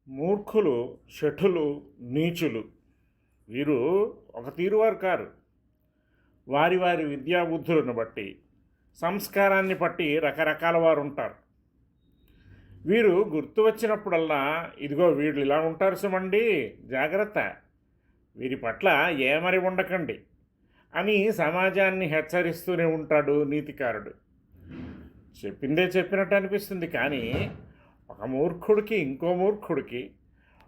మూర్ఖులు, శఠులు, నీచులు వీరు ఒక తీరువారు కారు. వారి వారి విద్యాబుద్ధులను బట్టి, సంస్కారాన్ని బట్టి రకరకాల వారు ఉంటారు. వీరు గుర్తు వచ్చినప్పుడల్లా ఇదిగో వీళ్ళు ఇలా ఉంటారు సుమండి, జాగ్రత్త, వీరి పట్ల ఏమరి ఉండకండి అని సమాజాన్ని హెచ్చరిస్తూనే ఉంటాడు నీతికారుడు. చెప్పిందే చెప్పినట్టు అనిపిస్తుంది, కానీ ఒక మూర్ఖుడికి ఇంకో మూర్ఖుడికి,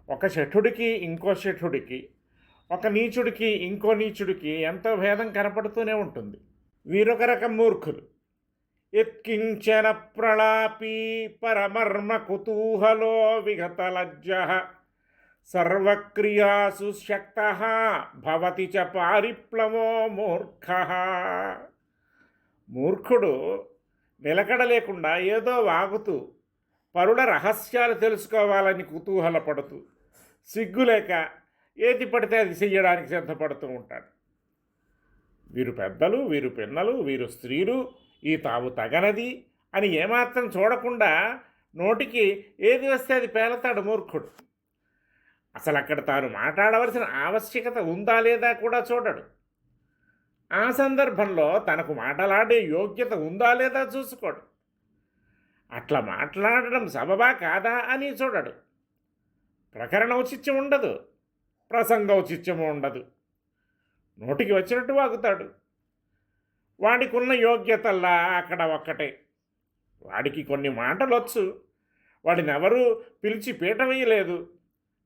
ఒక శఠుడికి ఇంకో శఠుడికి, ఒక నీచుడికి ఇంకో నీచుడికి ఎంతో భేదం కనపడుతూనే ఉంటుంది. వీరొక రకం మూర్ఖులు. యత్కించన ప్రళాపీ పరమర్మ కుతూహలో విగతలజ్జ సర్వక్రియాసు శక్త భవతి చ పారిప్లవో మూర్ఖ. మూర్ఖుడు నిలకడ లేకుండా ఏదో వాగుతూ, పరుల రహస్యాలు తెలుసుకోవాలని కుతూహలపడుతూ, సిగ్గులేక ఏది పడితే అది చెయ్యడానికి సిద్ధపడుతూ ఉంటాడు. వీరు పెద్దలు, వీరు పిన్నలు, వీరు స్త్రీలు, ఈ తావు తగనది అని ఏమాత్రం చూడకుండా నోటికి ఏది వస్తే అది పేలతాడు మూర్ఖుడు. అసలు అక్కడ తాను మాట్లాడవలసిన ఆవశ్యకత ఉందా లేదా కూడా చూడడు. ఆ సందర్భంలో తనకు మాట్లాడే యోగ్యత ఉందా లేదా చూసుకోడు. అట్లా మాట్లాడడం సబబా కాదా అని చూడడు. ప్రకరణ ఔచిత్యం ఉండదు, ప్రసంగ ఔచిత్యము ఉండదు. నోటికి వచ్చినట్టు వాగుతాడు. వాడికి ఉన్న యోగ్యతల్లా అక్కడ ఒక్కటే. వాడికి కొన్ని మాటలు వచ్చు, వాడిని ఎవరూ పిలిచి పీట వేయలేదు,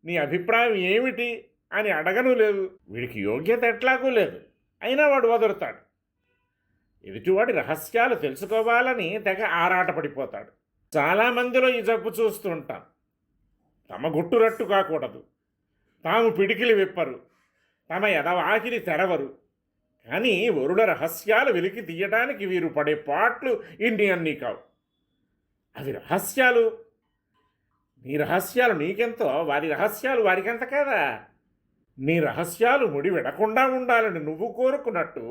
నీ అభిప్రాయం ఏమిటి అని అడగను లేదు. వీడికి యోగ్యత ఎట్లాగూ లేదు, అయినా వాడు వదులుతాడు. ఎదుటివాడి రహస్యాలు తెలుసుకోవాలని తెగ ఆరాటపడిపోతాడు. చాలామందిలో ఈ జబ్బు చూస్తూ ఉంటాం. తమ గుట్టురట్టు కాకూడదు, తాము పిడికిలి విప్పరు, తమ ఎదవాకిలి తెరవరు, కానీ వరుల రహస్యాలు వెలికి తీయడానికి వీరు పడే పాట్లు ఇన్ని అన్నీ కావు. అవి రహస్యాలు. నీ రహస్యాలు నీకెంతో, వారి రహస్యాలు వారికెంత కదా. నీ రహస్యాలు ముడి విడకుండా ఉండాలని నువ్వు కోరుకున్నట్టు,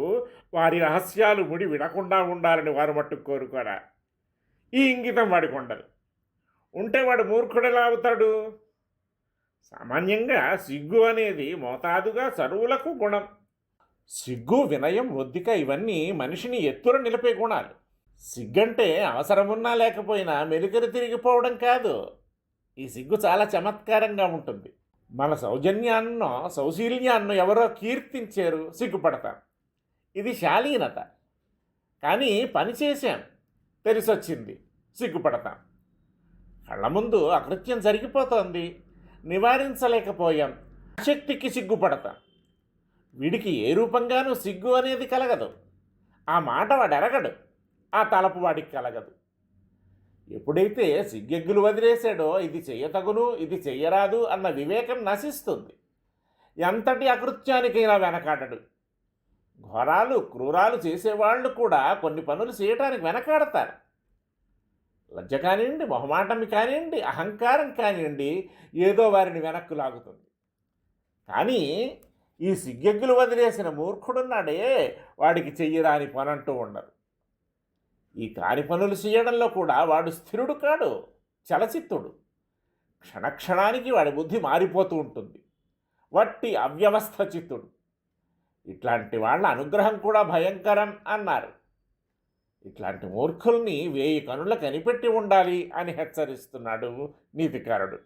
వారి రహస్యాలు ముడి విడకుండా ఉండాలని వారు మట్టుకు కోరుకోరా. ఈ ఇంగితం వాడికి ఉండదు. ఉంటే వాడు మూర్ఖుడెలా అవుతాడు? సామాన్యంగా సిగ్గు అనేది మోతాదుగా సరువులకు గుణం. సిగ్గు, వినయం, ఒద్దిక ఇవన్నీ మనిషిని ఎత్తున నిలిపే గుణాలు. సిగ్గంటే అవసరమున్నా లేకపోయినా మెలికలు తిరిగిపోవడం కాదు. ఈ సిగ్గు చాలా చమత్కారంగా ఉంటుంది. మన సౌజన్యాన్నో సౌశీల్యాన్నో ఎవరో కీర్తించారు, సిగ్గుపడతాం. ఇది శాలీనత. కానీ పని చేశాం, తెలిసొచ్చింది, సిగ్గుపడతాం. కళ్ళ ముందు అకృత్యం జరిగిపోతోంది, నివారించలేకపోయాం, శక్తికి సిగ్గుపడతాం. వీడికి ఏ రూపంగానూ సిగ్గు అనేది కలగదు. ఆ మాట వాడు ఎరగడు, ఆ తలపు వాడికి కలగదు. ఎప్పుడైతే సిగ్గెగ్గులు వదిలేశాడో ఇది చెయ్యతగును, ఇది చెయ్యరాదు అన్న వివేకం నశిస్తుంది. ఎంతటి అకృత్యానికైనా వెనకాడడు. ఘోరాలు, క్రూరాలు చేసేవాళ్ళు కూడా కొన్ని పనులు చేయటానికి వెనకాడతారు. లజ్జ కానివ్వండి, మొహమాటం కానివ్వండి, అహంకారం కానివ్వండి, ఏదో వారిని వెనక్కు లాగుతుంది. కానీ ఈ సిగ్గెగ్గులు వదిలేసిన మూర్ఖుడున్నాడే, వాడికి చెయ్యరాని పనంటూ ఉండదు. ఈ కాని పనులు చేయడంలో కూడా వాడు స్థిరుడు కాడు, చలచిత్తుడు. క్షణక్షణానికి వాడి బుద్ధి మారిపోతూ ఉంటుంది. వట్టి అవ్యవస్థ చిత్తుడు. ఇట్లాంటి వాళ్ళ అనుగ్రహం కూడా భయంకరం అన్నారు. ఇట్లాంటి మూర్ఖుల్ని 1000 కనుల కనిపెట్టి ఉండాలి అని హెచ్చరిస్తున్నాడు నీతికారుడు.